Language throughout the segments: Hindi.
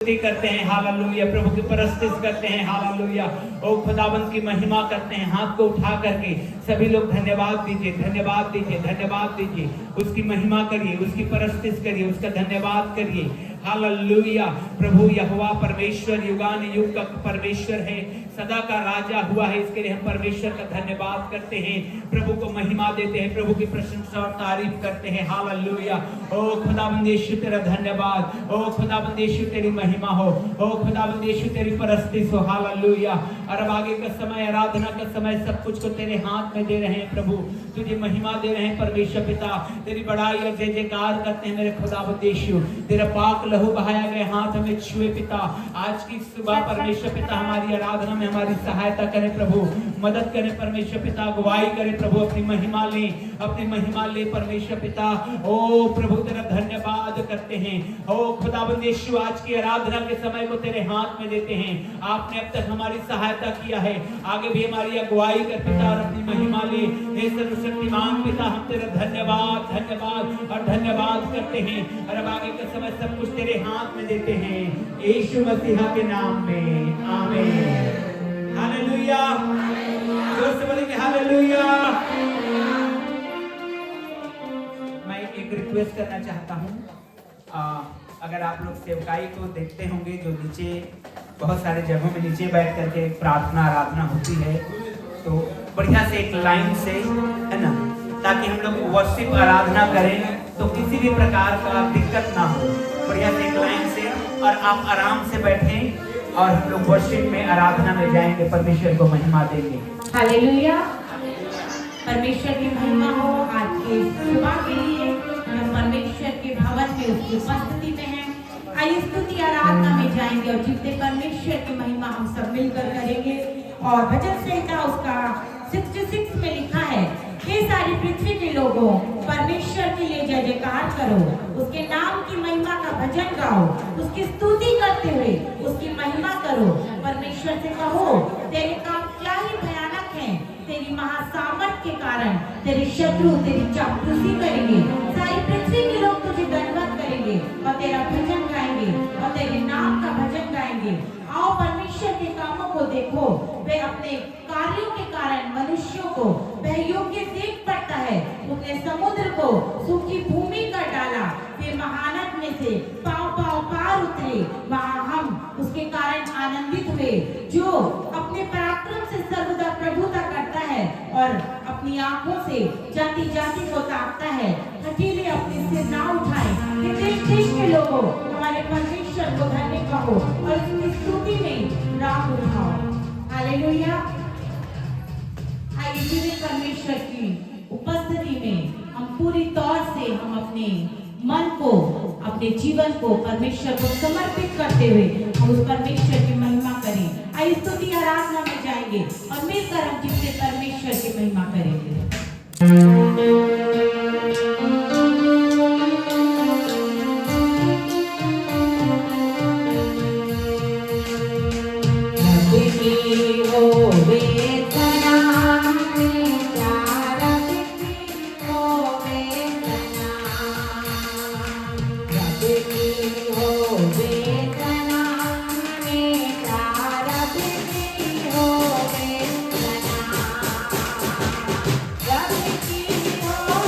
करते हैं, हालेलुया। प्रभु की परस्तिश करते हैं, हालेलुया। ओ खुदावंत की महिमा करते हैं। हाथ को उठा करके सभी लोग धन्यवाद दीजिए, धन्यवाद दीजिए, धन्यवाद दीजिए। उसकी महिमा करिए, उसकी परस्तिश करिए, उसका धन्यवाद करिए, हालेलुया। प्रभु यहोवा परमेश्वर युगान युग का परमेश्वर है, सदा का राजा हुआ है। इसके लिए हम परमेश्वर का धन्यवाद करते हैं, प्रभु को महिमा देते हैं, प्रभु की प्रशंसा और तारीफ करते हैं, हालेलुया। ओ खुदावंद यीशु तेरा धन्यवाद, ओ खुदावंद यीशु तेरी महिमा हो, ओ खुदावंद यीशु तेरी परस्तिश हो, हालेलुया। और अब आगे का समय, आराधना का समय, सब कुछ को तेरे हाथ में दे रहे हैं प्रभु, तुझे महिमा दे रहे हैं परमेश्वर पिता। तेरी बड़ाई और जय जयकार करते हैं मेरे खुदावंद यीशु। तेरा पाक लहू बहाया गया हाथ हमें छुए पिता। आज की सुबह परमेश्वर पिता हमारी आराधना में हमारी सहायता करें प्रभु, मदद करें परमेश्वर पिता, अगुवाई करें प्रभु। अपनी महिमा ले, अपनी महिमा ले परमेश्वर पिता। ओ प्रभु तेरा धन्यवाद करते हैं। ओ खुदावंद यीशु आज की आराधना के समय को तेरे हाथ में देते हैं। आपने अब तक हमारी सहायता किया है, आगे भी हमारी अगुवाई कर पिता और अपनी महिमा ले। हे सर्वशक्तिमान पिता, हम तेरा धन्यवाद, धन्यवाद और धन्यवाद करते हैं। और अब आगे का समय सब कुछ तेरे हाथ में देते हैं, यीशु मसीह के नाम में, आमीन। हालेलुया। जोर से बोलेंगे हालेलुया। मैं एक रिक्वेस्ट करना चाहता हूँ, अगर आप लोग सेवकाई को देखते होंगे जो नीचे बहुत सारे जगहों में नीचे बैठ करके प्रार्थना आराधना होती है, तो बढ़िया से एक लाइन से, है ना, ताकि हम लोग वर्शिप आराधना करें तो किसी भी प्रकार का दिक्कत ना हो। बढ़िया से एक लाइन से, और आप आराम से बैठें और हम लोग वर्शिप में आराधना में जाएंगे, परमेश्वर को महिमा देंगे। हालेलुया। परमेश्वर की महिमा हो। आज की सुबह के लिए हम परमेश्वर के भवन में उसकी उपस्थिति में हैं। आइए स्तुति आराधना में जाएंगे और जीवते परमेश्वर की महिमा हम सब मिलकर करेंगे। और भजन संहिता उसका 66 में लिखा है, हे सारी पृथ्वी के लोगों, परमेश्वर के लिए जय जयकार करो, उसके नाम की महिमा का भजन गाओ, उसकी स्तुति करते हुए उसकी महिमा करो। परमेश्वर से कहो, तेरे काम क्या ही भयानक हैं, तेरी महासामर्थ के कारण तेरे शत्रु तेरी चापलूसी करेंगे। सारी पृथ्वी के लोग तुझे दंडवत करेंगे और तेरा भजन गाएंगे और तेरे नाम का भजन गाएंगे। आओ परमेश्वर के कामों को देखो, वे अपने कार्यों के कारण मनुष्यों को वह योग्य देख पड़ता है। उसने समुद्र को सूखी भूमि कर डाला, वे महानद में से पांव पांव पार उतरे, वहां हम उसके कारण आनंदित हुए। जो अपने पराक्रम से सर्वदा प्रभुता करता है और अपनी आंखों से जाति जाति को ताकता है, हठीले अपने सिर ना उठाए। देश देश के लोगों, हमारे परमेश्वर को धन्य कहो और उसकी स्तुति में राग उठाओ। हालेलुया। आइए जीवित परमेश्वर की उपस्थिति में हम पूरी तौर से हम अपने मन को, अपने जीवन को परमेश्वर को समर्पित करते हुए हम उस परमेश्वर की महिमा करें। आइए स्तुति आराधना में जाएंगे और मिलकर हम जिससे परमेश्वर की महिमा करेंगे। Oh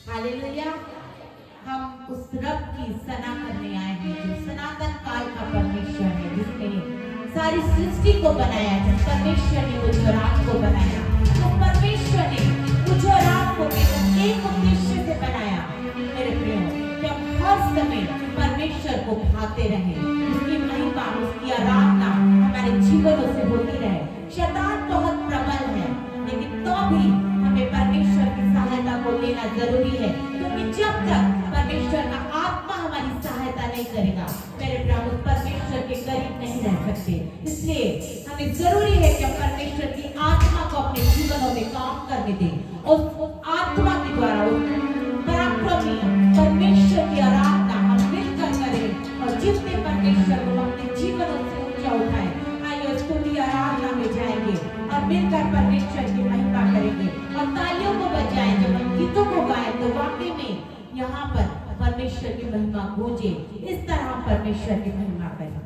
hallelujah. हम उस रब की सना करने आए हैं जो सनातन काल का परमेश्वर है, जिसने सारी सृष्टि को बनाया है। परमेश्वर ने मुझे और आपको बनाया, तो परमेश्वर ने मुझे और आपको केवल एक उद्देश्य से बनाया मेरे प्रियो, कि हम हर समय परमेश्वर को भाते रहें, उसकी महिमा, उसकी आराधना हमारे जीवनों से होती रहे। शैतान बहुत प्रबल है, लेकिन तो भी हमें परमेश्वर की सहायता को लेना जरूरी है, क्योंकि जब तक परमेश्वर का आत्मा हमारी सहायता नहीं करेगा, मेरे प्रभु परमेश्वर के करीब नहीं रह सकते। इसलिए हमें जरूरी है कि हम परमेश्वर की आत्मा को अपने जीवनों में काम करने दें, और उस आत्मा के द्वारा पराक्रमी परमेश्वर की आराधना हम मिलकर करें, और जितने परमेश्वर को अपने जीवनों से ऊंचा उठाए। आइए स्तुति आराधना में जाएंगे और मिलकर परमेश्वर की महिमा करेंगे, और तालियों को बजाएं। जब हम गीतों को गाएं तो वाकई में यहाँ पर परमेश्वर की महिमा गूंजे। इस तरह परमेश्वर की महिमा करें।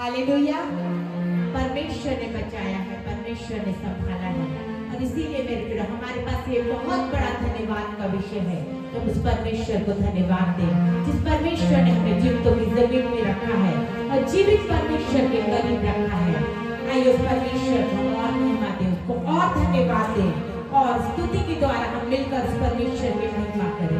हालेलुया। परमेश्वर ने बचाया है, परमेश्वर ने संभाला है, और इसीलिए मेरे प्रिय हमारे पास ये बहुत बड़ा धन्यवाद का विषय है। तो उस परमेश्वर को धन्यवाद दें जिस परमेश्वर ने हमें जीवितों की जमीन में रखा है और जीवित परमेश्वर के करीब रखा है। आइए उस परमेश्वर को और महिमा दें, उसको और धन्यवाद दें और स्तुति के द्वारा हम मिलकर उस परमेश्वर की महिमा करें।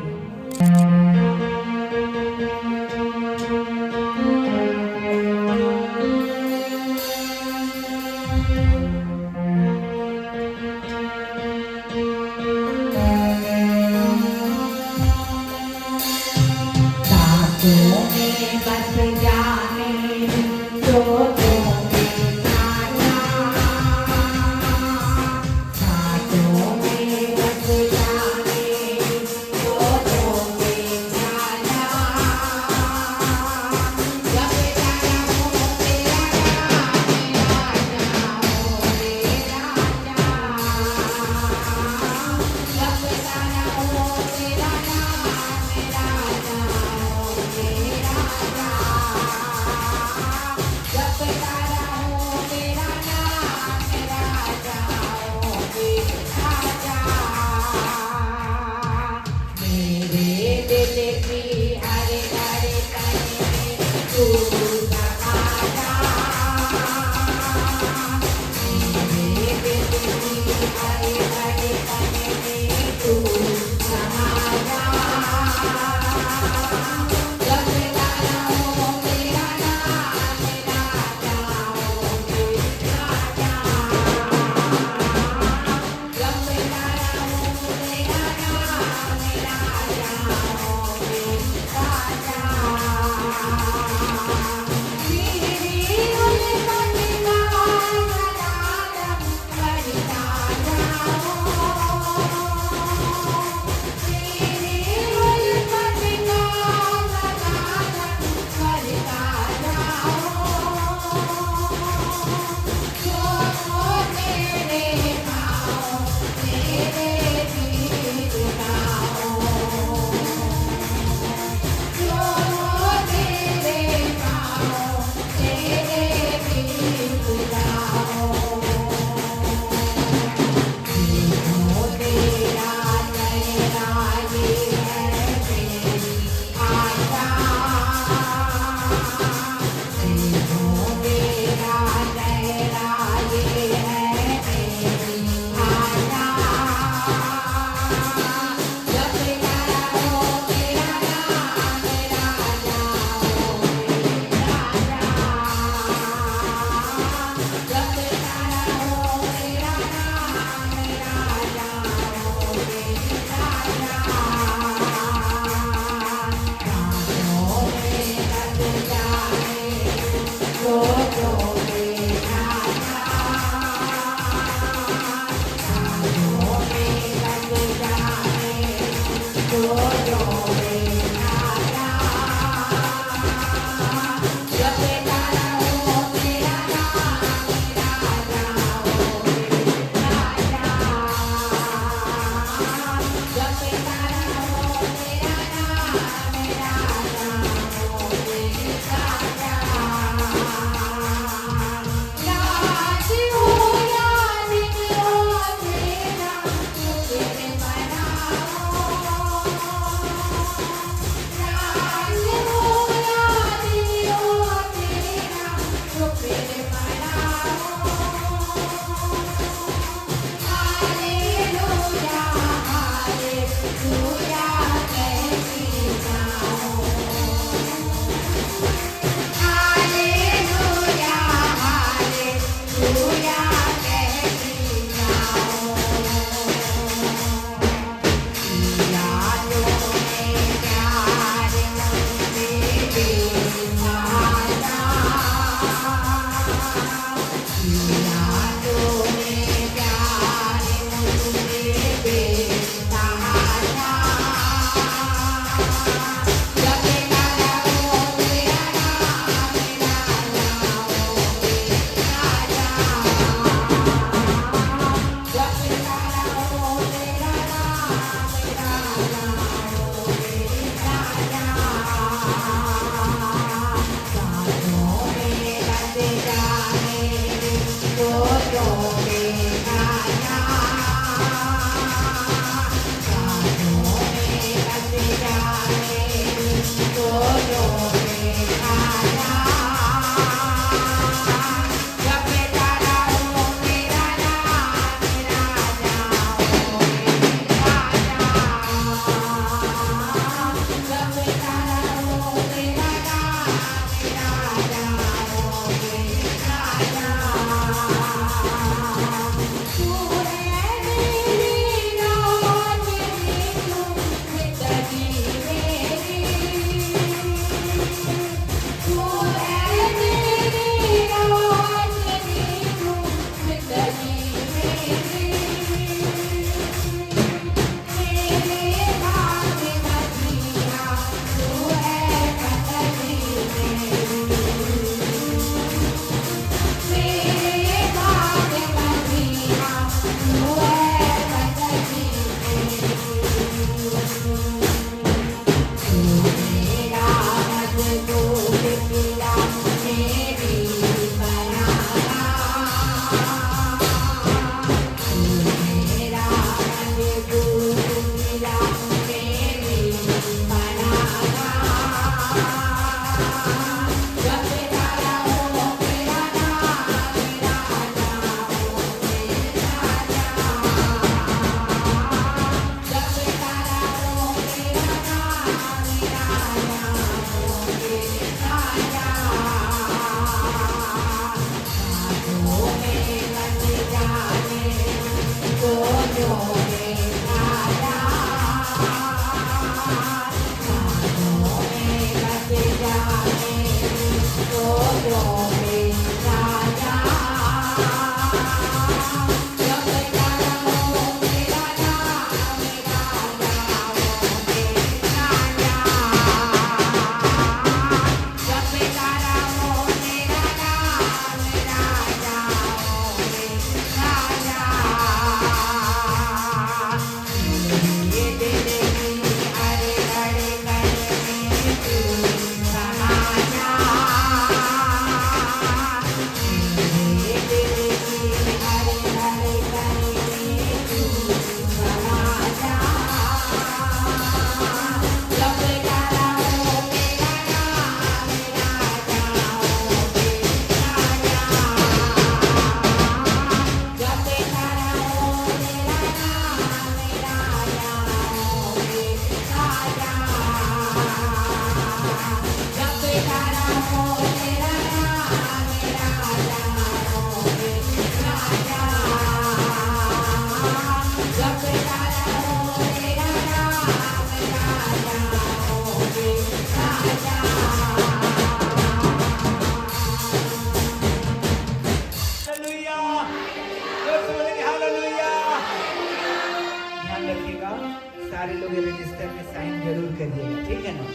जरूर करिएगा, ठीक है ना।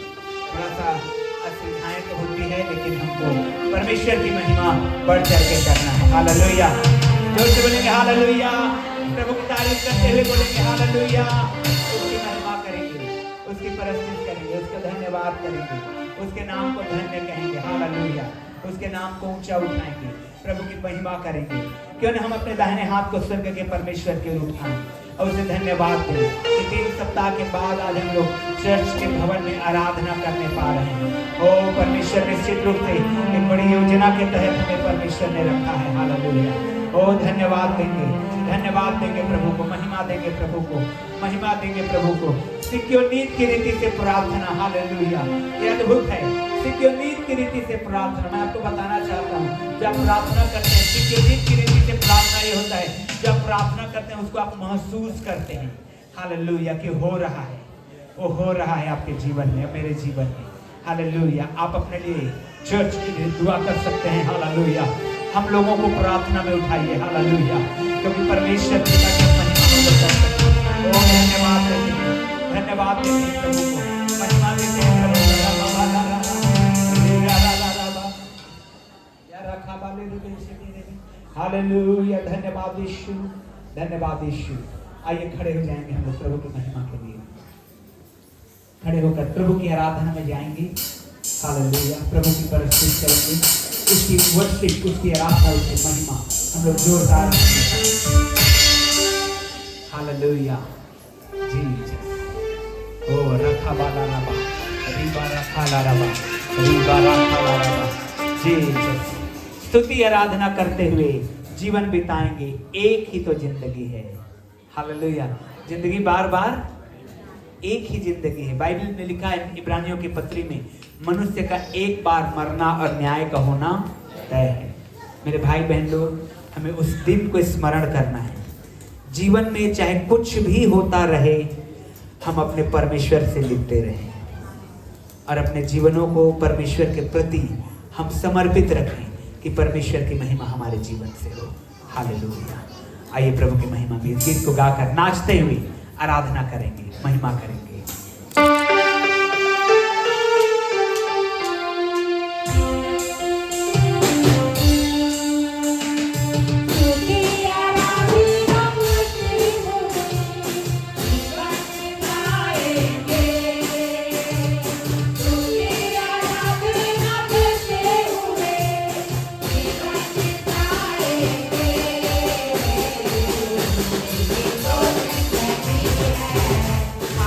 थोड़ा सा असुविधाएं तो होती है, लेकिन हमको परमेश्वर की महिमा बढ़ चढ़ के करना है। हालेलुया, जोर से बोलेंगे हालेलुया। प्रभु की तारीफ करते हुए बोलेंगे हालेलुया। उसकी महिमा करेंगे, उसकी परस्तिश करेंगे, उसका धन्यवाद करेंगे, उसके नाम को धन्य कहेंगे। हालेलुया, उसके नाम को ऊंचा उठाएंगे, प्रभु की महिमा करेंगे। क्यों न हम अपने दाहिने हाथ को स्वर्ग के परमेश्वर की ओर उठाएं और उसे धन्यवाद दें कि 3 सप्ताह के बाद आज हम लोग चर्च के भवन में आराधना करने पा रहे हैं। ओ परमेश्वर, निश्चित रूप से एक बड़ी योजना के तहत हमें परमेश्वर ने रखा है। हालेलुया, ओ धन्यवाद देंगे, धन्यवाद देंगे प्रभु को, महिमा देंगे प्रभु को, महिमा देंगे प्रभु को। सिक्योनीत की रीति से प्रार्थना, हालेलुया, ये अद्भुत है। सिक्योनीत की रीति से प्रार्थना, मैं आपको बताना चाहता हूँ, जब प्रार्थना करते हैं सिक्योनीत की रीति से प्रार्थना ये होता है, जब प्रार्थना करते हैं उसको आप महसूस करते हैं। हालेलुया, कि हो रहा है, वो हो रहा है आपके जीवन में, मेरे जीवन में। हालेलुया, आप अपने लिए चर्च के लिए दुआ कर सकते हैं। हालेलुया, हम लोगों को प्रार्थना में उठाइए। हालेलुया, क्योंकि परमेश्वर की महिमा हम लोग कर सकते हैं। ओ धन्यवाद देते हैं, धन्यवाद देते हैं प्रभु को, महिमा देते हैं प्रभु को। हालेलुया, धन्यवाद यीशु, धन्यवाद यीशु। आइए खड़े हो जाएंगे हम लोग प्रभु की महिमा के लिए। खड़े होकर प्रभु की आराधना में जाएंगे। हालेलुया, प्रभु की परस्तिश करेंगे, उसकी वर्शिप, उसकी आराधना, उसकी महिमा हम लोग जोरदार। Hallelujah, Jesus. ओ रखा बाला रबा, रीबा रखा ला रबा, रीबा रखा ला रबा, जीसस। स्तुति आराधना करते हुए जीवन बिताएंगे। एक ही तो जिंदगी है। हालेलुया, जिंदगी बार बार एक ही जिंदगी है। बाइबल में लिखा है इब्रानियों की पत्री में, मनुष्य का एक बार मरना और न्याय का होना तय है। मेरे भाई बहन लोग, हमें उस दिन को स्मरण करना है। जीवन में चाहे कुछ भी होता रहे, हम अपने परमेश्वर से लिपटे रहें और अपने जीवनों को परमेश्वर के प्रति हम समर्पित रखें कि परमेश्वर की महिमा हमारे जीवन से हो। हालेलुया, आइए प्रभु की महिमा में इस गीत को गाकर नाचते हुए आराधना करेंगे, महिमा करेंगे।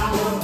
I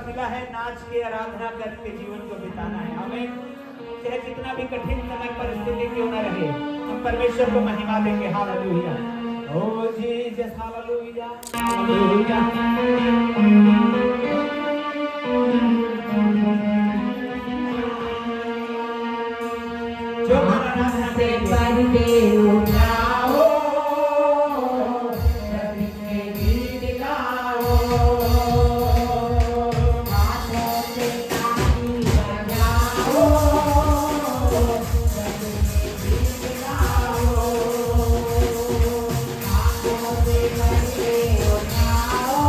मिला है नाच के आराधना करके जीवन को बिताना है। हमें चाहे जितना भी कठिन समय परिस्थिति क्यों न रहे, हम परमेश्वर को महिमा देंगे। हालेलुया, ओ जीसस, हालेलुया, हालेलुया। जो आराधना से बढ़ते उठाओ, रवि के गीत गाओ, हाथों से ताली बजाओ, रवि के गीत गाओ, हाथों से बढ़ते उठाओ,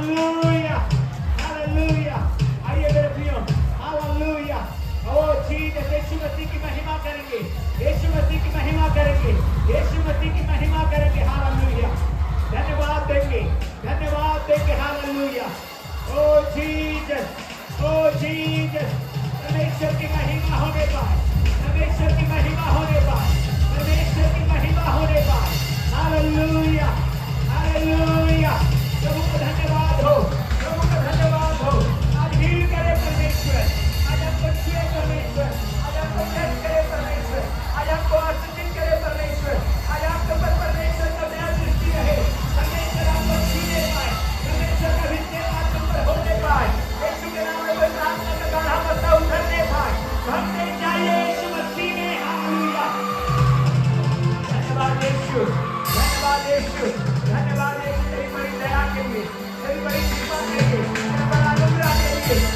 हालेलुया हालेलुया। आइए मेरे प्रियो, हालेलुया। ओ जीसस, यीशु मसीह की महिमा करेंगे, यीशु मसीह की महिमा करेंगे, यीशु मसीह की महिमा करेंगे। हालेलुया। धन्यवाद देंगे, धन्यवाद देंगे। हालेलुया। ओ जीसस, ओ जीसस। परमेश्वर की महिमा होने पाए, परमेश्वर की महिमा होने पाए, परमेश्वर की महिमा होने पाए। Hallelujah hallelujah. प्रभु का धन्यवाद हो, प्रभु का धन्यवाद हो। आज हील करे परमेश्वर, आज आपको छुए परमेश्वर, आज आपको टच करे परमेश्वर, आज आपको आशीषित करे परमेश्वर, आज आपके ऊपर परमेश्वर का दया दृष्टि रहे, परमेश्वर आपको छूने पाए, परमेश्वर का विजय आपके ऊपर होने पाए। यीशु के नाम में कोई प्रार्थना का गाढ़ा पत्ता उतरने पाए, भरते जाइए यीशु मसीह में। हालेलुया। धन्यवाद यीशु, धन्यवाद यीशु, धन्यवाद यीशु तेरी बड़ी दया के लिए, तेरी बड़ी कृपा के लिए, तेरा बड़ा अनुग्रह के लिए।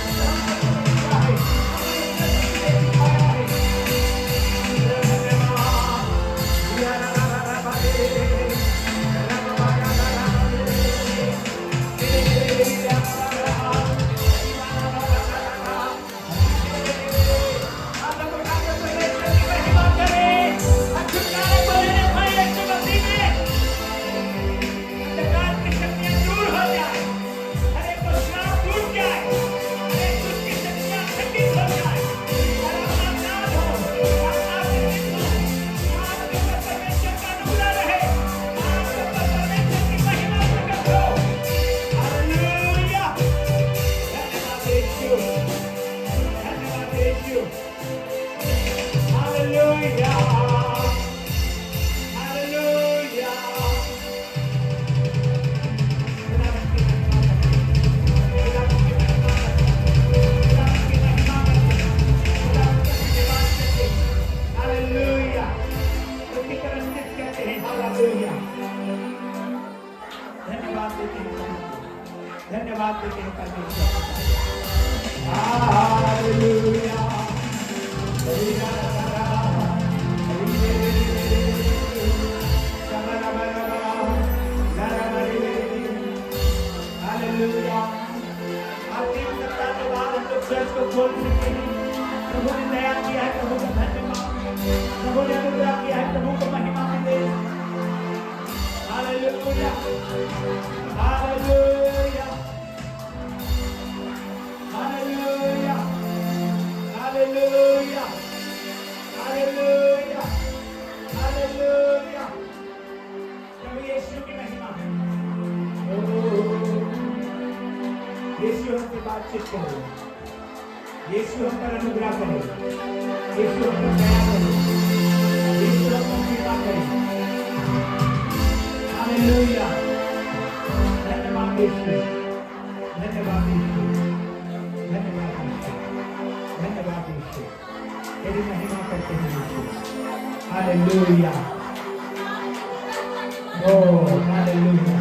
धन्यवाद देते हैं परमेश्वर। हालेलुया। हालेलुया। आज 3 सप्ताह के बाद हम लोग चर्च को खोल सकते हैं। प्रभु ने दया किया है, प्रभु का धन्यवाद। प्रभु ने अनुग्रह किया है, प्रभु को महिमा मिले। Hallelujah hallelujah hallelujah hallelujah hallelujah hallelujah. प्रभु यीशु की महिमा। यीशु हमसे बातचीत करे, यीशु हम पर अनुग्रह करे, यीशु हम पर दया करे, यीशु हम पर कृपा करे। हालेलुया। धन्यवाद यीशु, धन्यवाद यीशु, धन्यवाद यीशु, धन्यवाद यीशु। तेरी महिमा करते हैं यीशु। हालेलुया। ओ हालेलुया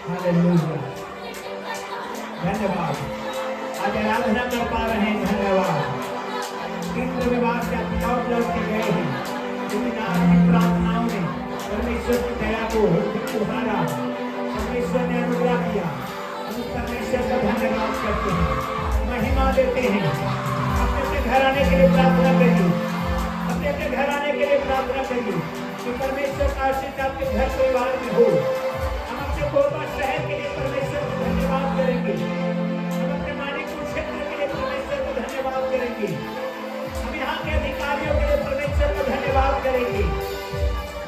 हालेलुया। धन्यवाद। आज आराधना कर पा रहे हैं, धन्यवाद। तीन रविवार से आप लौट लौट के गए हैं, लेकिन आपकी प्रार्थनाओं ने परमेश्वर की दया को उभारा, परमेश्वर ने अनुग्रह किया। हम परमेश्वर का धन्यवाद करते हैं, महिमा देते हैं। अपने अपने घर आने के लिए प्रार्थना करिए, अपने अपने घर आने के लिए प्रार्थना करिए कि परमेश्वर का आशीष आपके घर परिवार में हो। हम अपने कोरबा शहर के लिए परमेश्वर को धन्यवाद करेंगे, हम अपने मानिकपुर क्षेत्र के लिए परमेश्वर को धन्यवाद करेंगे, हम यहाँ के अधिकारियों के लिए परमेश्वर को धन्यवाद करेंगे।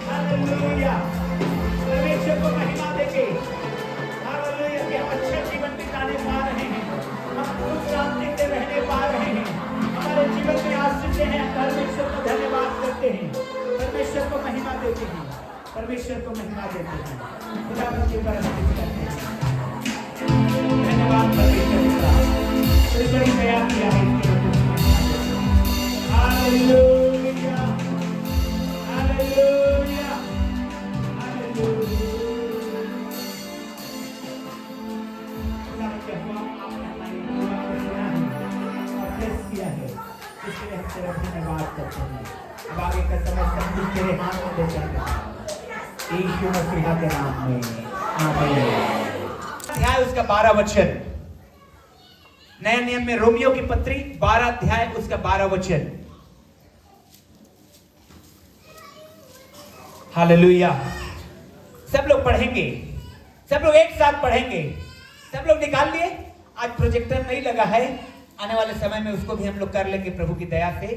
हालेलुया। परमेश्वर को महिमा देंगे। हालेलुया कि हम अच्छे जीवन बिताने पा रहे हैं, हम खुश शांति से रहने पा रहे हैं, हमारे जीवन में आशीष हैं। परमेश्वर को धन्यवाद करते हैं, परमेश्वर को महिमा देते हैं, परमेश्वर को महिमा देते हैं। खुदा बच्चे पर करते हैं। धन्यवाद परमेश्वर का, बड़ी बड़ी दया किया है इसके वजह से। Hallelujah hallelujah hallelujah. खुदा के हुआ आपने हमारी दुआ को सुना है और ब्लेस किया है, इसलिए हम तेरा धन्यवाद करते हैं। अब आगे का समय सब कुछ तेरे हाथ में दे जाते हैं, यीशु मसीह के नाम में आमीन। अध्याय उसका 12 वचन। नया नियम में रोमियो की पत्री 12 अध्याय उसका 12 वचन। हालेलुया। सब लोग पढ़ेंगे, सब लोग एक साथ पढ़ेंगे। सब लोग निकाल लिए? आज प्रोजेक्टर नहीं लगा है, आने वाले समय में उसको भी हम लोग कर लेंगे प्रभु की दया से।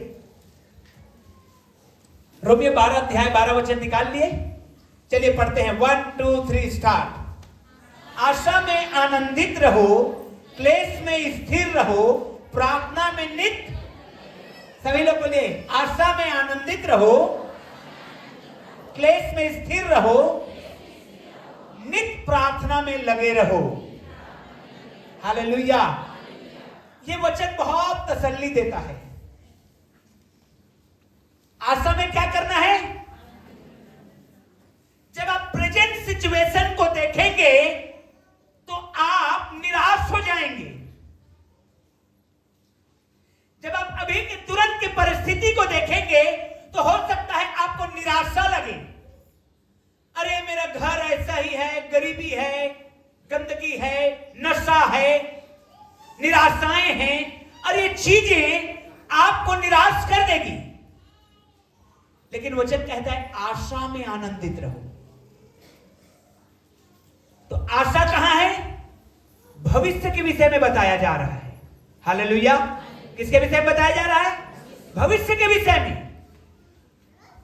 रोमियो 12 अध्याय 12 वचन निकाल लिए? चलिए पढ़ते हैं। 1 2 3 स्टार्ट। आशा में आनंदित रहो, क्लेश में स्थिर रहो, प्रार्थना में नित्य। सभी लोग बोलिए, आशा में आनंदित रहो, क्लेश में स्थिर रहो, नित्य प्रार्थना में लगे रहो। हालेलुया। ये वचन बहुत तसल्ली देता है। आशा में क्या करना है? जब आप प्रेजेंट सिचुएशन को देखेंगे तो आप निराश हो जाएंगे। जब आप अभी के तुरंत की परिस्थिति को देखेंगे तो हो सकता है आपको निराशा लगे। अरे मेरा घर ऐसा ही है, गरीबी है, गंदगी है, नशा है, निराशाएं हैं, और ये चीजें आपको निराश कर देगी। लेकिन वचन कहता है आशा में आनंदित रहो। तो आशा कहां है? भविष्य के विषय में बताया जा रहा है। हालेलुया। किसके विषय में बताया जा रहा है? भविष्य के विषय में।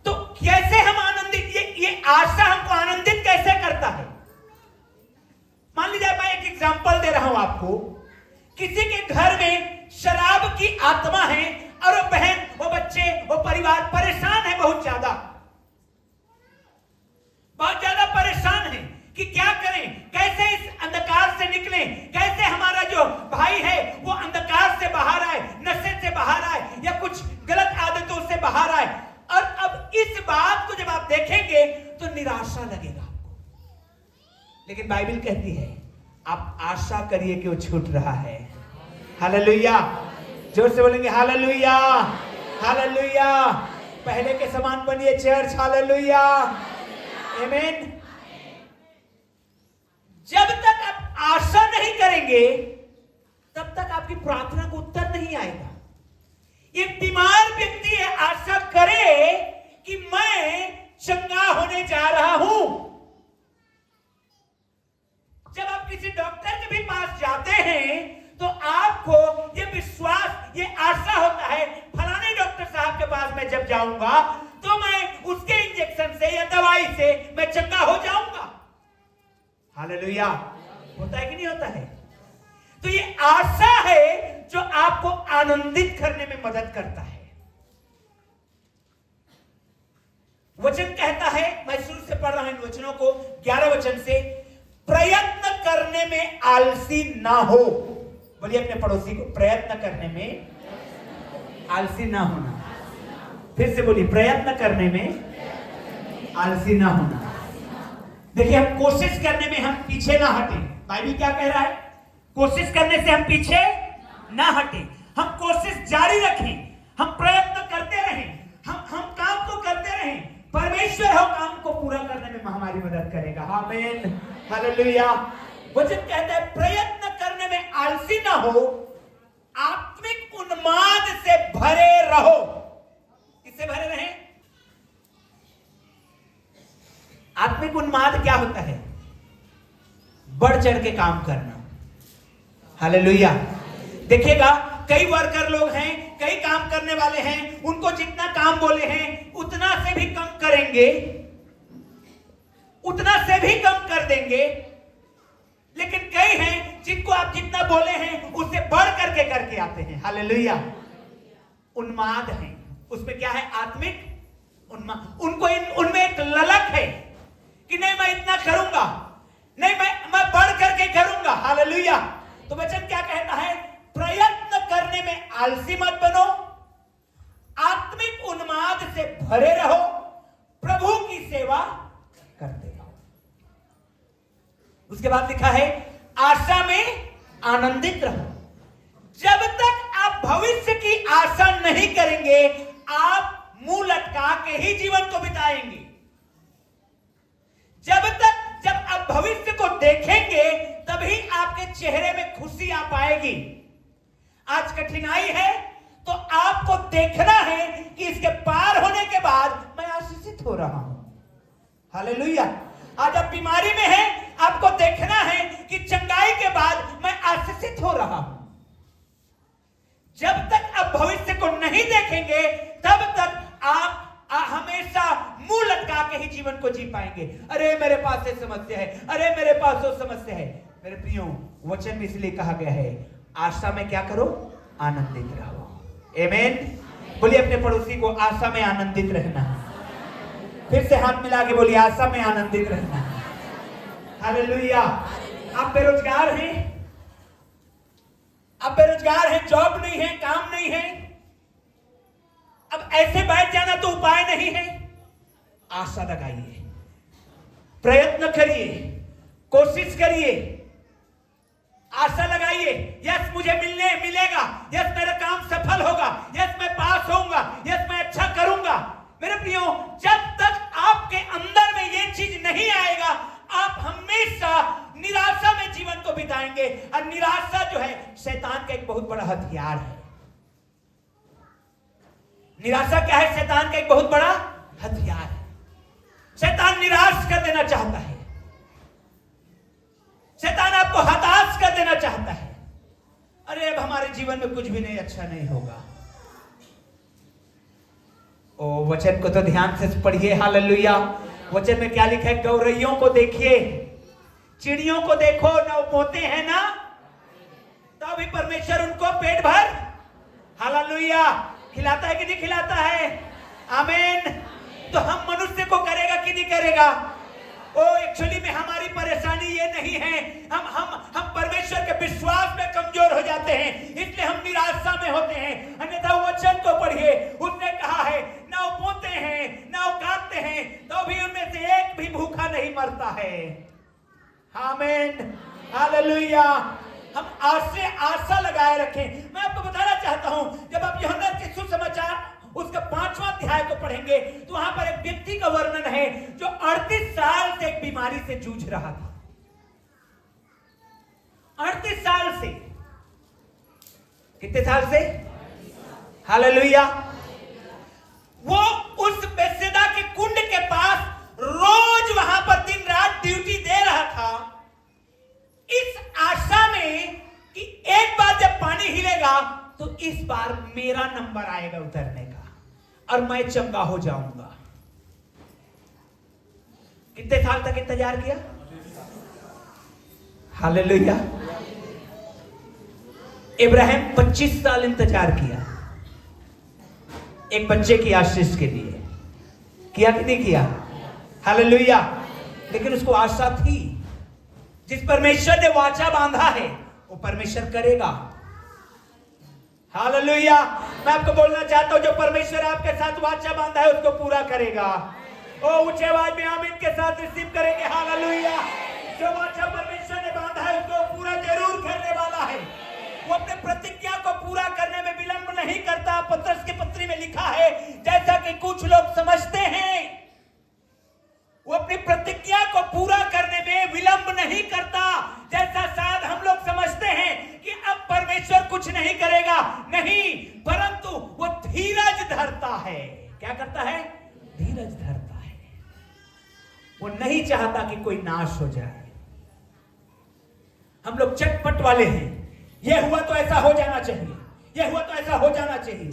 तो कैसे हम आनंदित, ये आशा हमको आनंदित कैसे करता है? मान लीजिए मैं एक एग्जांपल दे रहा हूं आपको। किसी के घर में शराब की आत्मा है और वो बहन, वो बच्चे, वो परिवार परेशान है, बहुत ज्यादा परेशान है कि क्या करें, कैसे इस अंधकार से निकलें, कैसे हमारा जो भाई है वो अंधकार से बाहर आए, नशे से बाहर आए, या कुछ गलत आदतों से बाहर आए। और अब इस बात को जब आप देखेंगे तो निराशा लगेगा आपको। लेकिन बाइबल कहती है आप आशा करिए कि वो छूट रहा है। हालेलुया। जोर से बोलेंगे हालेलुया, हालेलुया। पहले के समान बनिए चर्च। हालेलुया, आमीन। जब तक आप आशा नहीं करेंगे तब तक आपकी प्रार्थना को उत्तर नहीं आएगा। एक बीमार व्यक्ति है, आशा करे कि मैं चंगा होने जा रहा हूं। जब आप किसी डॉक्टर के भी पास जाते हैं तो आपको ये विश्वास, ये आशा होता है फलाने डॉक्टर साहब के पास मैं जब जाऊंगा तो मैं उसके इंजेक्शन से या दवाई से मैं चंगा हो जाऊंगा। हालेलुया। होता है कि नहीं होता है? तो ये आशा है जो आपको आनंदित करने में मदद करता है। वचन कहता है, मैं शुरू से पढ़ रहा हूं इन वचनों को 11 वचन से, प्रयत्न करने में आलसी ना हो। बोलिए अपने पड़ोसी को, प्रयत्न करने में आलसी ना होना। फिर से बोलिए, प्रयत्न करने में आलसी ना होना। देखिए, हम कोशिश करने में हम पीछे ना हटें। बाइबल क्या कह रहा है? कोशिश करने से हम पीछे ना हटें, हम कोशिश जारी रखें, हम प्रयत्न करते रहें, हम काम को करते रहें। परमेश्वर हम काम को पूरा करने में हमारी मदद करेगा। आमीन, हालेलुया। वचन कहता है प्रयत्न करने में आलसी ना हो, आत्मिक उन्माद से भरे रहो। किससे भरे रहें? आत्मिक उन्माद क्या होता है? बढ़ चढ़ के काम करना। हालेलुया। देखिएगा, कई वर्कर लोग हैं, कई काम करने वाले हैं, उनको जितना काम बोले हैं उतना से भी कम करेंगे, उतना से भी कम कर देंगे। लेकिन कई हैं जिनको आप जितना बोले हैं उससे बढ़ करके करके आते हैं। हालेलुया। उन्माद है, उसमें क्या है? आत्मिक उन्माद। उनको उनमें एक ललक है कि नहीं मैं इतना करूंगा, नहीं मैं बढ़ करके करूंगा। हालेलुया। तो वचन क्या कहता है? प्रयत्न करने में आलसी मत बनो, आत्मिक उन्माद से भरे रहो, प्रभु की सेवा करते रहो। उसके बाद लिखा है आशा में आनंदित रहो। जब तक आप भविष्य की आशा नहीं करेंगे आप मुंह लटका के ही जीवन को बिताएंगे। जब आप भविष्य को देखेंगे तभी आपके चेहरे में खुशी आ पाएगी। आज कठिनाई है तो आपको देखना है कि इसके पार होने के बाद मैं आशीषित हो रहा हूं। हालेलुया। आज आप बीमारी में हैं, आपको देखना है कि चंगाई के बाद मैं आशीषित हो रहा हूं। जब तक आप भविष्य को नहीं देखेंगे तब तक आप हमेशा मुंह लटका के ही जीवन को जी पाएंगे। अरे मेरे पास ये समस्या है, अरे मेरे पास वो समस्या है। मेरे प्रियो, वचन में इसलिए कहा गया है आशा में क्या करो, आनंदित रहो। आमीन। बोलिए अपने पड़ोसी को, आशा में आनंदित रहना। फिर से हाथ मिला के बोलिए, आशा में आनंदित रहना। हालेलुया। आप बेरोजगार हैं, आप बेरोजगार हैं, जॉब नहीं है, काम नहीं है, अब ऐसे बैठ जाना तो उपाय नहीं है। आशा लगाइए, प्रयत्न करिए, कोशिश करिए, आशा लगाइए। यस मुझे मिलेगा, यस मेरा काम सफल होगा, यस मैं पास होऊंगा, यस मैं अच्छा करूंगा। मेरे प्रियो, जब तक आपके अंदर में ये चीज नहीं आएगा आप हमेशा निराशा में जीवन को बिताएंगे। और निराशा जो है शैतान का एक बहुत बड़ा हथियार है। निराशा क्या है? शैतान का एक बहुत बड़ा हथियार है। शैतान निराश कर देना चाहता है, शैतान आपको हताश कर देना चाहता है। अरे अब हमारे जीवन में कुछ भी नहीं, अच्छा नहीं होगा। ओ वचन को तो ध्यान से पढ़िए। हालेलुया। वचन में क्या लिखा है? गौरैयों को देखिए, चिड़ियों को देखो, ना बोते हैं ना, तो अभी परमेश्वर उनको पेट भर, हालेलुया, खिलाता है कि नहीं खिलाता है? आमीन। तो हम मनुष्य को करेगा कि नहीं करेगा? ओ एक्चुअली में हमारी परेशानी ये नहीं है, हम परमेश्वर के विश्वास में कमजोर हो जाते हैं, इसलिए हम निराशा में होते हैं। अन्यथा वचन को पढ़िए, उसने कहा है ना वो बोते हैं ना वो काटते हैं, तो भी उनमें से एक भी भूखा नहीं मरता है। आमीन। हालेलुया। हम आशा लगाए रखें। मैं आपको बताना चाहता हूं, जब आप यूहन्ना के सुसमाचार उसका 5वां अध्याय को पढ़ेंगे तो वहां पर एक व्यक्ति का वर्णन है जो 38 साल से एक बीमारी से जूझ रहा था। 38 साल से। कितने साल से? हालेलुया। वो उस बेसदा के कुंड के पास रोज वहां पर दिन रात ड्यूटी दे रहा था, इस आशा में कि एक बार जब पानी हिलेगा तो इस बार मेरा नंबर आएगा उतरने का और मैं चंगा हो जाऊंगा। कितने साल तक इंतजार किया? हालेलुया। इब्राहिम 25 साल इंतजार किया एक बच्चे की आशीष के लिए। किया कि नहीं किया? हालेलुया। लेकिन उसको आशा थी, जिस परमेश्वर ने वाचा बांधा है वो परमेश्वर करेगा। हालेलुया। मैं आपको बोलना चाहता हूं, जो परमेश्वर आपके साथ वाचा बांधा है उसको पूरा करेगा। ओ ऊंचे आवाज में आमीन के साथ रिसीव करेंगे। हालेलुया। जो वाचा परमेश्वर ने बांधा है उसको पूरा जरूर करने वाला है। वो अपने प्रतिज्ञा को पूरा करने में विलंब नहीं करता। पत्रस की पत्री में लिखा है, जैसा कि कुछ लोग समझते हैं, वो अपनी प्रतिज्ञा को पूरा करने में विलंब नहीं करता, जैसा शायद हम लोग समझते हैं कि अब परमेश्वर कुछ नहीं करेगा। नहीं, परंतु वो धीरज धरता है। क्या करता है? धीरज धरता है। वो नहीं चाहता कि कोई नाश हो जाए। हम लोग चटपट वाले हैं, ये हुआ तो ऐसा हो जाना चाहिए, ये हुआ तो ऐसा हो जाना चाहिए।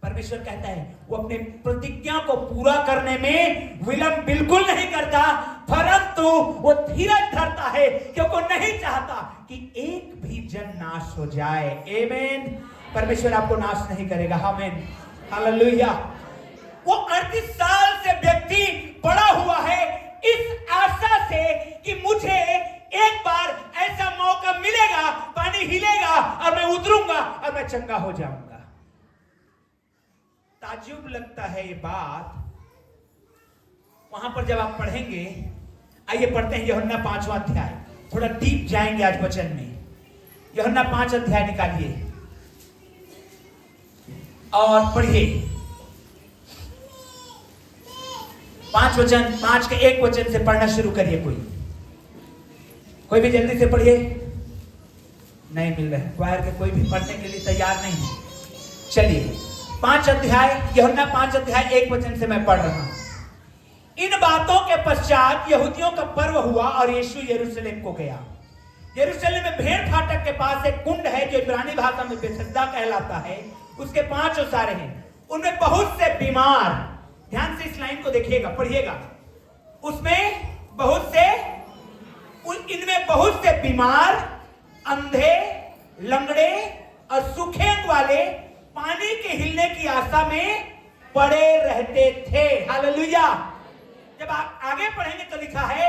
परमेश्वर कहता है वो अपने प्रतिज्ञा को पूरा करने में विलंब बिल्कुल नहीं करता, परंतु वो धीरज धरता है क्योंकि वो नहीं चाहता कि एक भी जन नाश हो जाए। आमीन। परमेश्वर आपको नाश नहीं करेगा। आमीन। हालेलुया। वो 38 साल से व्यक्ति पड़ा हुआ है इस आशा से कि मुझे एक बार ऐसा मौका मिलेगा, पानी हिलेगा और मैं उतरूंगा और मैं चंगा हो जाऊंगा। ताज्जुब लगता है ये बात वहां पर जब आप पढ़ेंगे। आइए पढ़ते हैं यूहन्ना 5वां अध्याय, थोड़ा डीप जाएंगे आज वचन में। यूहन्ना 5 अध्याय निकालिए और पढ़िए। 5 वचन, 5 के एक वचन से पढ़ना शुरू करिए कोई। कोई भी जल्दी से पढ़िए। नहीं मिल रहा है, क्वायर के कोई भी पढ़ने के लिए तैयार नहीं है। चलिए 5 अध्याय, यूहन्ना 5 अध्याय 1 वचन से मैं पढ़ रहा हूं। इन बातों के पश्चात यहूदियों का पर्व हुआ और यीशु यरूशलेम को गया। यरूशलेम में भेड़ फाटक के पास एक कुंड है जो इब्रानी भाषा में बेथesदा कहलाता है। उसके 5 ओसारे हैं, उनमें बहुत से बीमार, ध्यान से इस लाइन को देखिएगा, पढ़िएगा। उसमें बहुत से, इनमें बहुत से बीमार, अंधे, लंगड़े और सूखे अंग वाले पानी के हिलने की आशा में पड़े रहते थे। हालेलुया। जब आप आगे पढ़ेंगे तो लिखा है,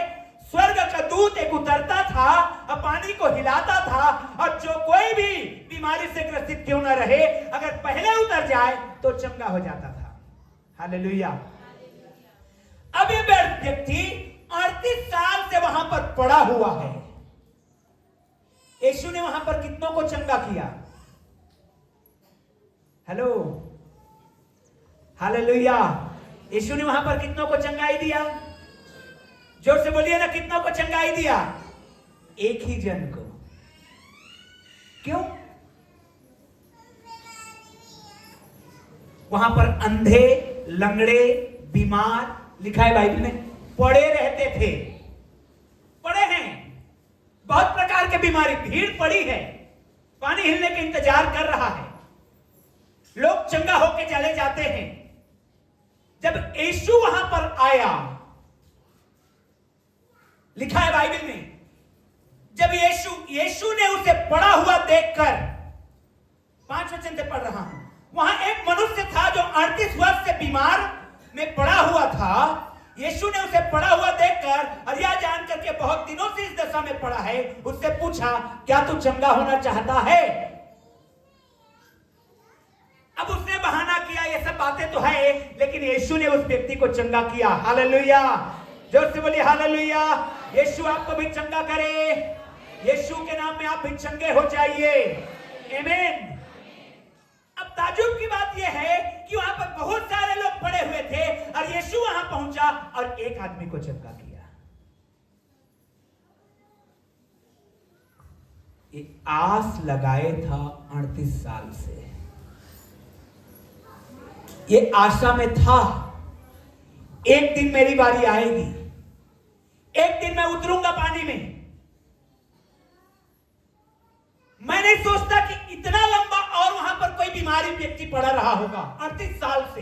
स्वर्ग का दूत एक उतरता था और पानी को हिलाता था, और जो कोई भी बीमारी से ग्रसित क्यों ना रहे, अगर पहले उतर जाए तो चंगा हो जाता था। हालेलुया। अब ये व्यक्ति 38 साल से वहां पर पड़ा हुआ है। यीशु ने वहां पर कितनों को चंगा किया? Hello, hallelujah. यीशु ने वहां पर कितनों को चंगाई दिया? जोर से बोलिए ना, कितनों को चंगाई दिया? एक ही जन को। क्यों? वहां पर अंधे, लंगड़े, बीमार, लिखा है बाइबल में, पड़े रहते थे। पड़े हैं, बहुत प्रकार के बीमारी, भीड़ पड़ी है, पानी हिलने का इंतजार कर रहा है, लोग चंगा होके चले जाते हैं। जब यीशु वहां पर आया, लिखा है बाइबल में, जब यीशु ने उसे पड़ा हुआ देखकर, 5 वचन से पढ़ रहा हूं, वहां एक मनुष्य था जो 38 वर्ष से बीमार में पड़ा हुआ था। यीशु ने उसे पड़ा हुआ देखकर और यह जानकर के बहुत दिनों से इस दशा में पड़ा है, उससे पूछा, क्या तू चंगा होना चाहता है? अब उसने बहाना किया, ये सब बातें तो है, लेकिन यीशु ने उस व्यक्ति को चंगा किया। हालेलुया। जोर से बोलिए हालेलुया। यीशु आपको भी चंगा करे। यीशु के नाम में आप भी चंगे हो जाइए। आमीन। अब ताजुब की बात यह है कि वहां पर बहुत सारे लोग पड़े हुए थे और यीशु वहां पहुंचा और एक आदमी को चंगा किया। ये आस लगाए था 38 साल से, ये आशा में था, एक दिन मेरी बारी आएगी, एक दिन मैं उतरूंगा पानी में। मैं नहीं सोचता कि इतना लंबा और वहां पर कोई बीमारी व्यक्ति पड़ा रहा होगा 38 साल से।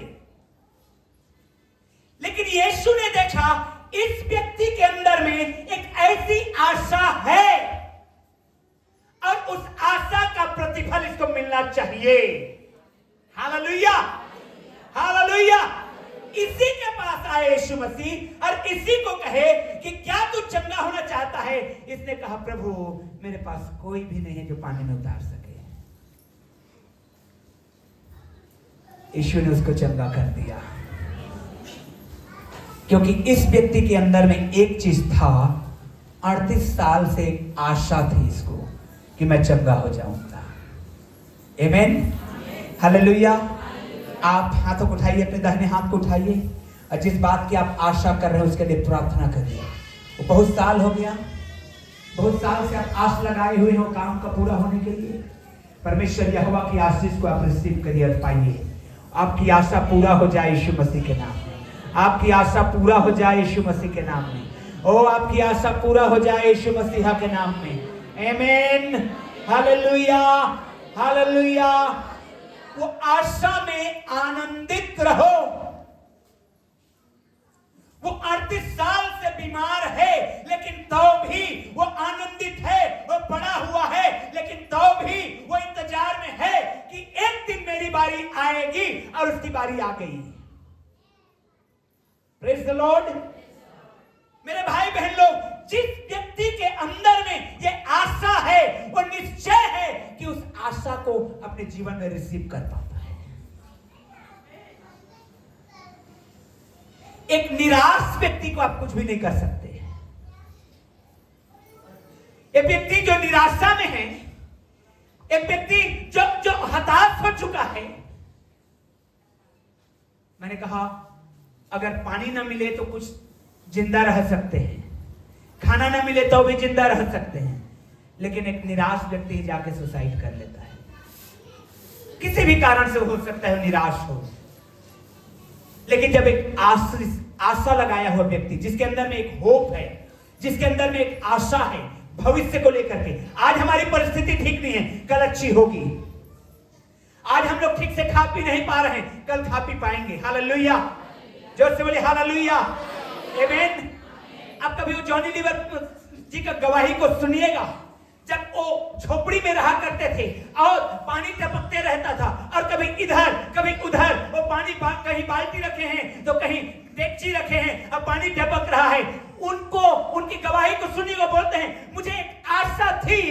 लेकिन यीशु ने देखा इस व्यक्ति के अंदर में एक ऐसी आशा है और उस आशा का प्रतिफल इसको मिलना चाहिए। Hallelujah, hallelujah. इसी के पास आए यीशु मसीह और इसी को कहे कि क्या तू चंगा होना चाहता है? इसने कहा, प्रभु मेरे पास कोई भी नहीं है जो पानी में उतार सके। यीशु ने उसको चंगा कर दिया, क्योंकि इस व्यक्ति के अंदर में एक चीज था, 38 साल से एक आशा थी इसको कि मैं चंगा हो जाऊंगा। आमीन, हालेलुया। आप हाथों को उठाइए, अपने दाहिने हाथ को उठाइए और जिस बात की आप आशा कर रहे हो उसके लिए प्रार्थना करिए। वो बहुत साल हो गया, बहुत साल से आप आस लगाए हुए हो काम का पूरा होने के लिए। परमेश्वर यहोवा की आशीष को आप रिसीव करिए और पाइए। आपकी आशा पूरा हो जाए यीशु मसीह के नाम में। आपकी आशा पूरा हो जाए यीशु मसीह के नाम में। ओ आपकी आशा पूरा हो जाए यीशु मसीहा के नाम में। आमीन, हालेलुया, हालेलुया। वो आशा में आनंदित रहो। वो 38 साल से बीमार है, लेकिन तो भी वो आनंदित है। वो पड़ा हुआ है, लेकिन तो भी वो इंतजार में है कि एक दिन मेरी बारी आएगी, और उसकी बारी आ गई। Praise the Lord. मेरे भाई बहन लोग, जिस व्यक्ति के अंदर में ये आशा है, वो निश्चय है कि उस आशा को अपने जीवन में रिसीव कर पाता है। एक निराश व्यक्ति को आप कुछ भी नहीं कर सकते। एक व्यक्ति जो निराशा में है, एक व्यक्ति जो हताश हो चुका है, मैंने कहा अगर पानी ना मिले तो कुछ जिंदा रह सकते हैं, खाना ना मिले तो भी जिंदा रह सकते हैं, लेकिन एक निराश व्यक्ति ही जाके सुसाइड कर लेता है। किसी भी कारण से हो सकता है निराश हो, लेकिन जब एक आशा लगाया हुआ व्यक्ति, जिसके अंदर में एक होप है, जिसके अंदर में एक आशा है भविष्य को लेकर के, आज हमारी परिस्थिति ठीक नहीं है, कल अच्छी होगी। आज हम लोग ठीक से खा पी नहीं पा रहे हैं, कल खा पी पाएंगे। हालेलुया, जोर से बोले हालेलुया, आमीन। आप कभी वो जॉनी लीवर जी का गवाही को सुनिएगा, जब वो झोपड़ी में रहा करते थे और पानी टपकते रहता था, और कभी इधर कभी उधर, वो पानी कहीं बाल्टी रखे हैं तो कहीं डेगची रखे हैं, अब पानी टपक रहा है। उनको उनकी गवाही को सुनिएगा, बोलते हैं मुझे एक आशा थी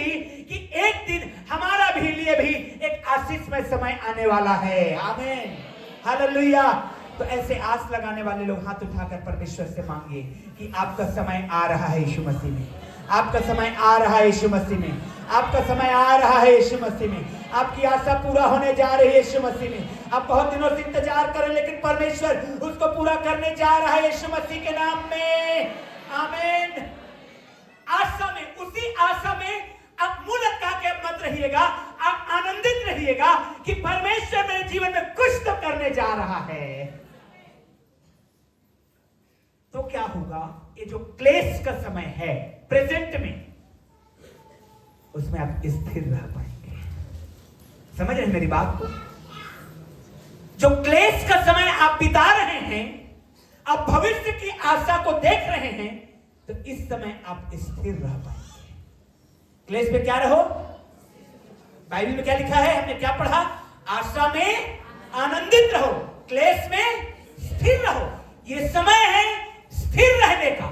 कि एक दिन हमारा भी लिए भी एक आशीषमय समय आने वाला है। आमीन, हालेलुया। तो ऐसे आस लगाने वाले लोग हाथ उठाकर परमेश्वर से मांगिए कि आपका समय आ रहा है यीशु मसीह में, आपका समय आ रहा है यीशु मसीह में, आपका समय आ रहा है यीशु मसीह में, आपकी आशा पूरा होने जा रही है यीशु मसीह में। आप बहुत दिनों से इंतजार करें, लेकिन परमेश्वर उसको पूरा करने जा रहा है यीशु मसीह के नाम में। आमीन। आशा में, उसी आशा में आप मुंह लटका के मत रहिएगा, आप आनंदित रहिएगा कि परमेश्वर मेरे जीवन में कुछ तो करने जा रहा है। तो क्या होगा, ये जो क्लेश का समय है प्रेजेंट में, उसमें आप स्थिर रह पाएंगे। समझ रहे हैं मेरी बात को? जो क्लेश का समय आप बिता रहे हैं, आप भविष्य की आशा को देख रहे हैं, तो इस समय आप स्थिर रह पाएंगे। क्लेश में क्या रहो, बाइबल में क्या लिखा है, हमने क्या पढ़ा, आशा में आनंदित रहो, क्लेश में स्थिर रहो। ये समय है स्थिर रहने का,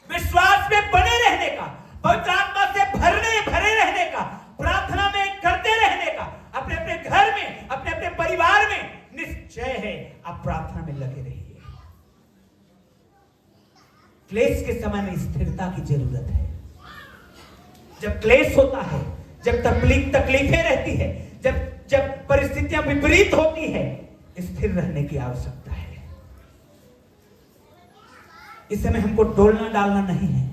विश्वास में बने रहने का, पवित्र आत्मा से भरे रहने का, प्रार्थना में करते रहने का, अपने अपने घर में, अपने अपने परिवार में निश्चय है आप प्रार्थना में लगे रहिए। क्लेश के समय में स्थिरता की जरूरत है। जब क्लेश होता है, जब तकलीफें रहती है, जब परिस्थितियां विपरीत होती है, स्थिर रहने की आवश्यकता है। इस समय हमको डोलना डालना नहीं है,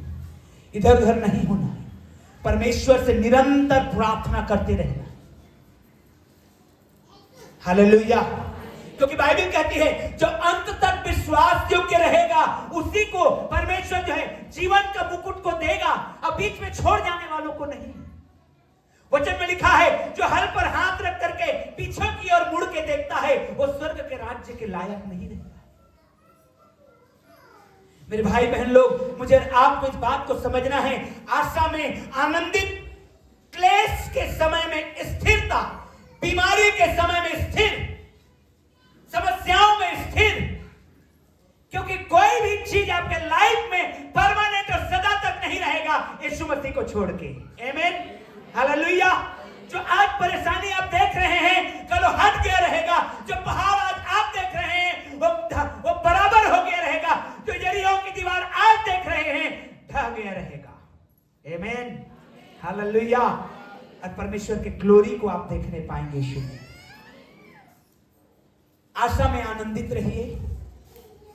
इधर उधर नहीं होना है, परमेश्वर से निरंतर प्रार्थना करते रहना। हालेलुया। क्योंकि बाइबल कहती है जो अंत तक विश्वास योग्य रहेगा उसी को परमेश्वर जो है जीवन का मुकुट को देगा, अब बीच में छोड़ जाने वालों को नहीं। वचन में लिखा है जो हल पर हाथ रख करके पीछे की ओर मुड़ के देखता है, वो स्वर्ग के राज्य के लायक नहीं रहता। मेरे भाई बहन लोग, मुझे आपको इस बात को समझना है, आशा में आनंदित, क्लेश के समय में स्थिरता, बीमारी के समय में स्थिर, समस्याओं में स्थिर, क्योंकि कोई भी चीज आपके लाइफ में परमानेंट और सदा तक नहीं रहेगा यीशु मसीह को छोड़ के। आमीन, हालेलुया। जो आज परेशानी आप देख रहे हैं, कल हट गया रहेगा। जो पहाड़ आज आप देख रहे हैं वो बराबर हो गया रहेगा। जो यरीहो की दीवार आज देख रहे हैं ढह गया रहेगा। आमीन, हालेलुया। और परमेश्वर के ग्लोरी को आप देखने पाएंगे यीशु में। आशा में आनंदित रहिए,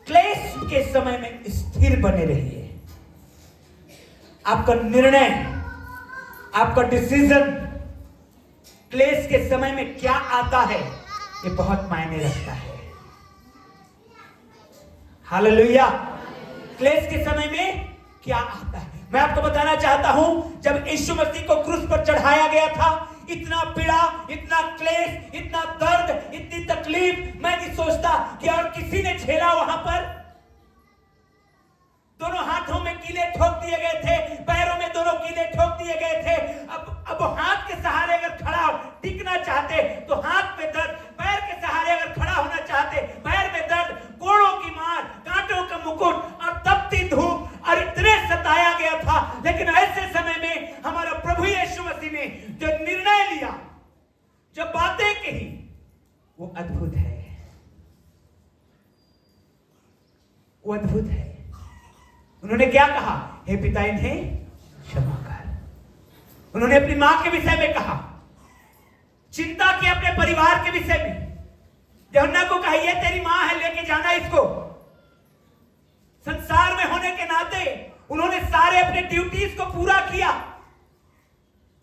क्लेश के समय में स्थिर बने रहिए। आपका निर्णय, आपका डिसीजन क्लेश के समय में क्या आता है, ये बहुत मायने रखता है। हालेलुया। क्लेश के समय में क्या आता है, मैं आपको बताना चाहता हूं, जब यीशु मसीह को क्रूस पर चढ़ाया गया था, इतना पीड़ा, इतना क्लेश, इतना दर्द, इतनी तकलीफ मैं नहीं सोचता कि और किसी ने झेला वहां पर। दोनों हाथों में कीले ठोक दिए गए थे, पैरों में दोनों कीले ठोक दिए गए थे। अब हाथ के सहारे अगर खड़ा टिकना चाहते तो हाथ में दर्द, पैर के सहारे अगर खड़ा होना चाहते पैर में दर्द, कोड़ों की मार, कांटों का मुकुट और तपती धूप, और इतने सताया गया था। लेकिन ऐसे समय में हमारा प्रभु यीशु मसीह ने जो निर्णय लिया, जो बातें कही, वो अद्भुत है, वो अद्भुत है। उन्होंने क्या कहा, हे पिता इन्हें क्षमा कर। उन्होंने अपनी मां के विषय में कहा, चिंता की अपने परिवार के विषय में। यूहन्ना को कहा ये तेरी मां है, लेके जाना इसको। संसार में होने के नाते उन्होंने सारे अपने ड्यूटीज को पूरा किया।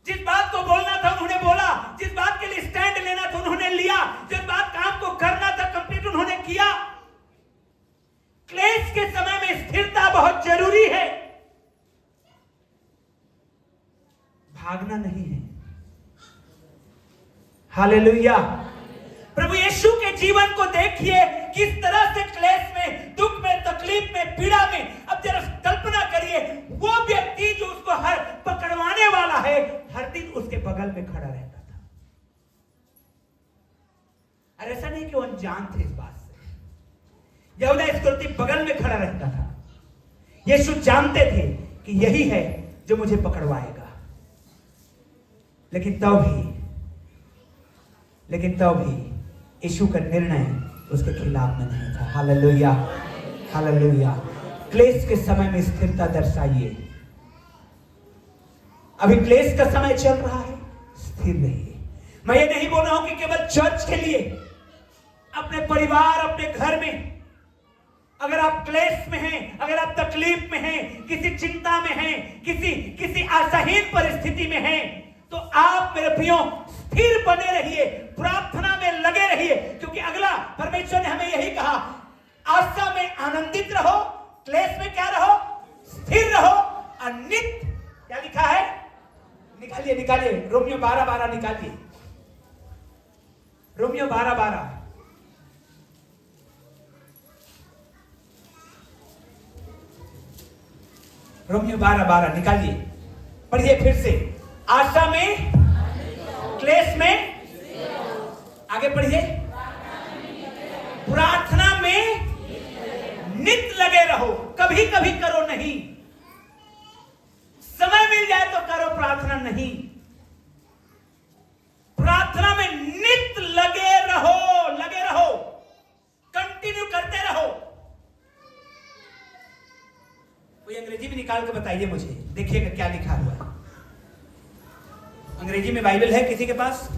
जिस बात को बोलना था उन्होंने बोला, जिस बात के लिए स्टैंड लेना था उन्होंने लिया, जिस बात काम को करना था कंप्लीट उन्होंने किया। क्लेश के समय में स्थिरता बहुत जरूरी है, भागना नहीं है। हालेलुया। प्रभु यीशु के जीवन को देखिए, किस तरह से क्लेश में, दुख में, तकलीफ में, पीड़ा में। अब जरा कल्पना करिए, वो व्यक्ति जो उसको हर पकड़वाने वाला है हर दिन उसके बगल में खड़ा रहता था। और ऐसा नहीं कि वो अनजान थे इस बात से। यहूदा इस्करियोती बगल में खड़ा रहता था। यीशु जानते थे कि यही है जो मुझे पकड़वाएगा, लेकिन तब भी यीशु का निर्णय उसके खिलाफ में नहीं था। Hallelujah, hallelujah. क्लेश के समय में स्थिरता दर्शाइए। अभी क्लेश का समय चल रहा है, स्थिर रहिए। मैं ये नहीं बोल रहा हूं कि केवल चर्च के लिए, अपने परिवार, अपने घर में अगर आप क्लेश में हैं, अगर आप तकलीफ में हैं, किसी चिंता में हैं, किसी आशाहीन परिस्थिति में हैं, तो आप मेरे प्रियो स्थिर बने रहिए, प्रार्थना में लगे रहिए। क्योंकि अगला परमेश्वर ने हमें यही कहा, आशा में आनंदित रहो, क्लेश में क्या रहो, स्थिर रहो, अनित। क्या लिखा है? निकालिए रोमियो 12:12 निकालिए। रोमियो 12:12 रोमियो 12:12 निकालिए, पढ़िए फिर से। आशा में, क्लेश में, आगे पढ़िए, प्रार्थना में नित लगे रहो। कभी कभी करो नहीं, समय मिल जाए तो करो, प्रार्थना नहीं। प्रार्थना में नित लगे रहो, कंटिन्यू करते रहो। कोई अंग्रेजी में निकाल के बताइए मुझे, देखिएगा क्या लिखा हुआ है। अंग्रेजी में बाइबल है किसी के पास?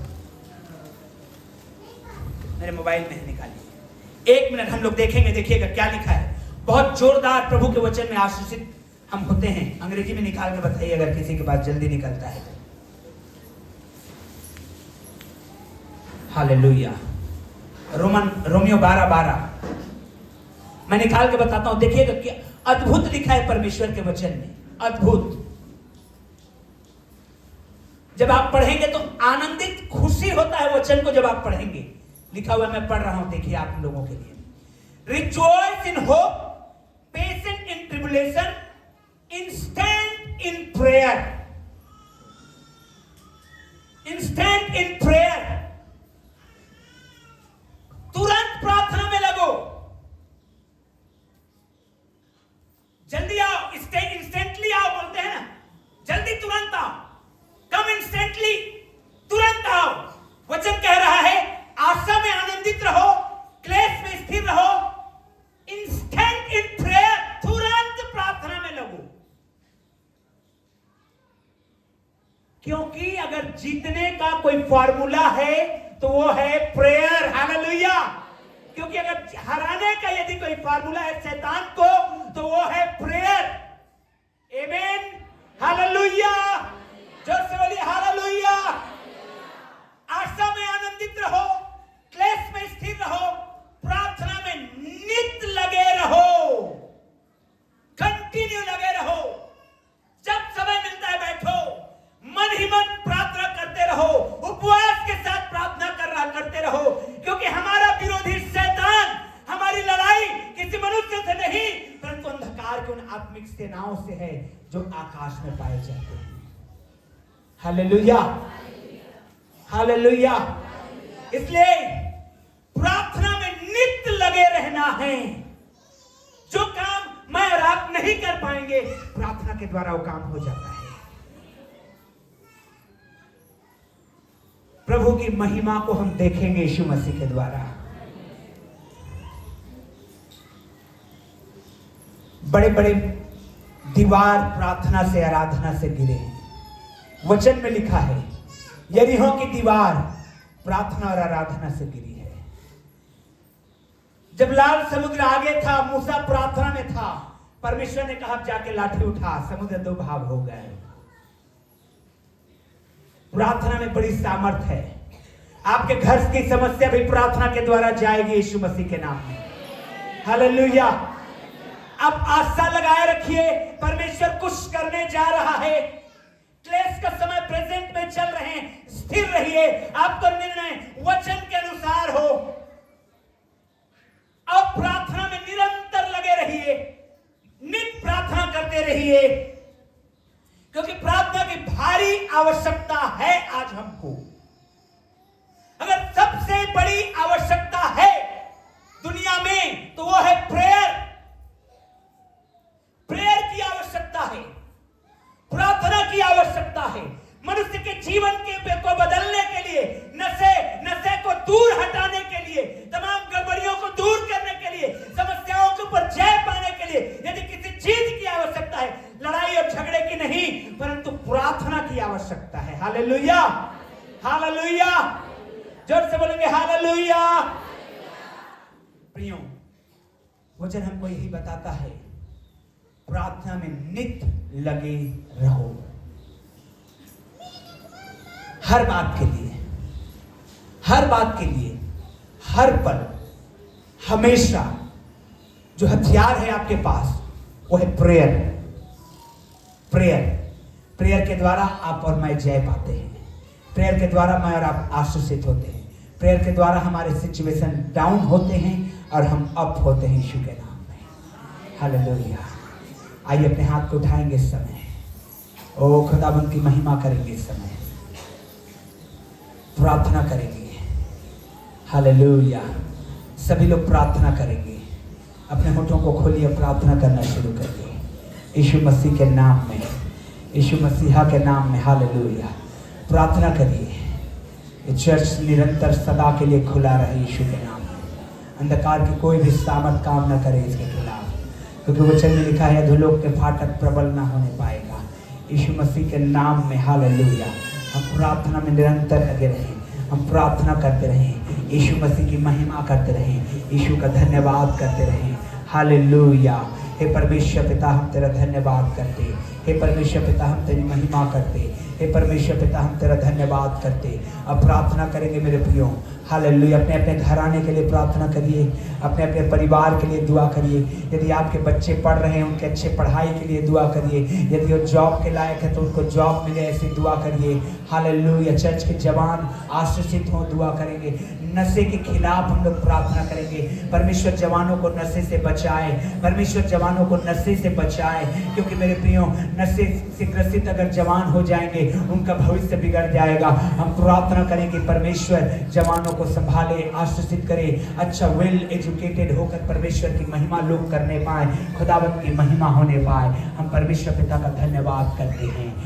मेरे मोबाइल में है, निकालिए। 1 मिनट हम लोग देखेंगे, देखिएगा क्या लिखा है। बहुत जोरदार प्रभु के वचन में आशीषित हम होते हैं। अंग्रेजी में निकाल के बताइए अगर किसी के पास जल्दी निकलता है। हालेलुया। रोमियो 12:12 मैं निकाल के बताता हूं, देखिएगा क्या अद्भुत लिखा है परमेश्वर के वचन में, अद्भुत। जब आप पढ़ेंगे तो आनंदित, खुशी होता है वचन को जब आप पढ़ेंगे। लिखा हुआ मैं पढ़ रहा हूं, देखिए आप लोगों के लिए। Rejoice in hope, patient in tribulation, instant in prayer. Instant in prayer, तुरंत प्रार्थना में लगो। जल्दी आओ, इंस्टेंटली आओ बोलते हैं ना, जल्दी तुरंत आओ। कम इंस्टेंटली, तुरंत आओ। वचन कह रहा है आशा में आनंदित रहो, क्लेश में स्थिर रहो, इंस्टेंट इन प्रेयर, तुरंत प्रार्थना में लगो। क्योंकि अगर जीतने का कोई फॉर्मूला है तो वो है प्रेयर। हालेलुया। क्योंकि अगर हराने का यदि कोई फार्मूला है शैतान को तो वो है प्रेयर। आमीन, हालेलुया। जोर से बोलिए हालेलुया। आशा में आनंदित रहो, क्लेश में स्थिर रहो, प्रार्थना में नित लगे रहो, कंटिन्यू लगे रहो। जब समय मिलता है बैठो, मन ही मन प्रार्थना करते रहो, उपवास के साथ प्रार्थना करते रहो। क्योंकि हमारा विरोधी शैतान, हमारी लड़ाई किसी मनुष्य से नहीं परंतु अंधकार के उन आत्मिक सेनाओं से है जो आकाश में पाए जाते हैं। Hallelujah, hallelujah. इसलिए प्रार्थना में नित्य लगे रहना है। जो काम मैं और आप नहीं कर पाएंगे, प्रार्थना के द्वारा वो काम हो जाता है। प्रभु की महिमा को हम देखेंगे यीशु मसीह के द्वारा। बड़े बड़े दीवार प्रार्थना से, आराधना से गिरे हैं। वचन में लिखा है यरीहो की दीवार प्रार्थना और आराधना से गिरी है। जब लाल समुद्र आगे था, मूसा प्रार्थना में था, परमेश्वर ने कहा अब जाके लाठी उठा, समुद्र दो भाग हो गए। प्रार्थना में बड़ी सामर्थ है। आपके घर की समस्या भी प्रार्थना के द्वारा जाएगी यीशु मसीह के नाम में। हालेलुया। अब आशा लगाए रखिए, परमेश्वर कुछ करने जा रहा है। क्लेश का समय प्रेजेंट में चल रहे हैं, स्थिर रहिए। आपका निर्णय वचन के अनुसार हो। अब प्रार्थना में निरंतर लगे रहिए, नित्य प्रार्थना करते रहिए, क्योंकि प्रार्थना की भारी आवश्यकता है आज हमको। अगर सबसे बड़ी आवश्यकता है दुनिया में तो वो है प्रेयर। प्रेयर की आवश्यकता है, प्रार्थना की आवश्यकता है। मनुष्य के जीवन को बदलने के लिए, नशे को दूर हटाने के लिए, तमाम गड़बड़ियों को दूर करने के लिए, समस्याओं के ऊपर जय पाने के लिए यदि किसी चीज की आवश्यकता है, लड़ाई और झगड़े की नहीं, परंतु प्रार्थना की आवश्यकता है। Hallelujah, hallelujah. जोर से बोलेंगे हालेलुया। प्रियो, वचन हमको यही बताता है, प्रार्थना में नित्य लगे रहो। हर बात के लिए, हर बात के लिए, हर पल, हमेशा जो हथियार है आपके पास वो है प्रेयर। प्रेयर, प्रेयर के द्वारा आप और मैं जय पाते हैं। प्रेयर के द्वारा मैं और आप आशीषित होते हैं। प्रेयर के द्वारा हमारे सिचुएशन डाउन होते हैं और हम अप होते हैं यीशु के नाम में। हालेलुया। आइए अपने हाथ को उठाएंगे इस समय, ओ खुदाबंद की महिमा करेंगे इस समय, प्रार्थना करेंगे। हालेलुया। सभी लोग प्रार्थना करेंगे। अपने होठों को खोलिए, प्रार्थना करना शुरू करिए यीशु मसीह के नाम में, यीशु मसीहा के नाम में। हालेलुया। प्रार्थना करिए। ये चर्च निरंतर सदा के लिए खुला रहे यीशु के नाम में। अंधकार की कोई भी सामर्थ काम न करे इसके खिलाफ, क्योंकि वचन में लिखा है अधोलोक के फाटक प्रबल ना होने पाएगा यीशु मसीह के नाम में। हालेलुया। हम प्रार्थना में निरंतर लगे रहें, हम प्रार्थना करते रहें, यीशु मसीह की महिमा करते रहें, यीशु का धन्यवाद करते रहें। हालेलुया। हे परमेश्वर पिता, हम तेरा धन्यवाद करते। हे परमेश्वर पिता, हम तेरी महिमा करते। हे परमेश्वर पिता, हम तेरा धन्यवाद करते। अब प्रार्थना करेंगे मेरे प्रियो। हालेलुया। अपने अपने घराने के लिए प्रार्थना करिए, अपने अपने परिवार के लिए दुआ करिए। यदि आपके बच्चे पढ़ रहे हैं, उनके अच्छे पढ़ाई के लिए दुआ करिए। यदि वो जॉब के लायक है तो उनको जॉब मिले, ऐसी दुआ करिए। हालेलुया। चर्च के जवान आशीषित हों, दुआ करेंगे। नशे के खिलाफ हम लोग प्रार्थना करेंगे। परमेश्वर जवानों को नशे से बचाए, परमेश्वर जवानों को नशे से बचाए, क्योंकि मेरे प्रियो नशे से ग्रसित अगर जवान हो जाएंगे उनका भविष्य बिगड़ जाएगा। हम प्रार्थना करेंगे परमेश्वर जवानों को संभाले, आशीषित करे, अच्छा वेल एजुकेटेड होकर परमेश्वर की महिमा लोग करने पाए, खुदावंत की महिमा होने पाए। हम परमेश्वर पिता का धन्यवाद करते हैं।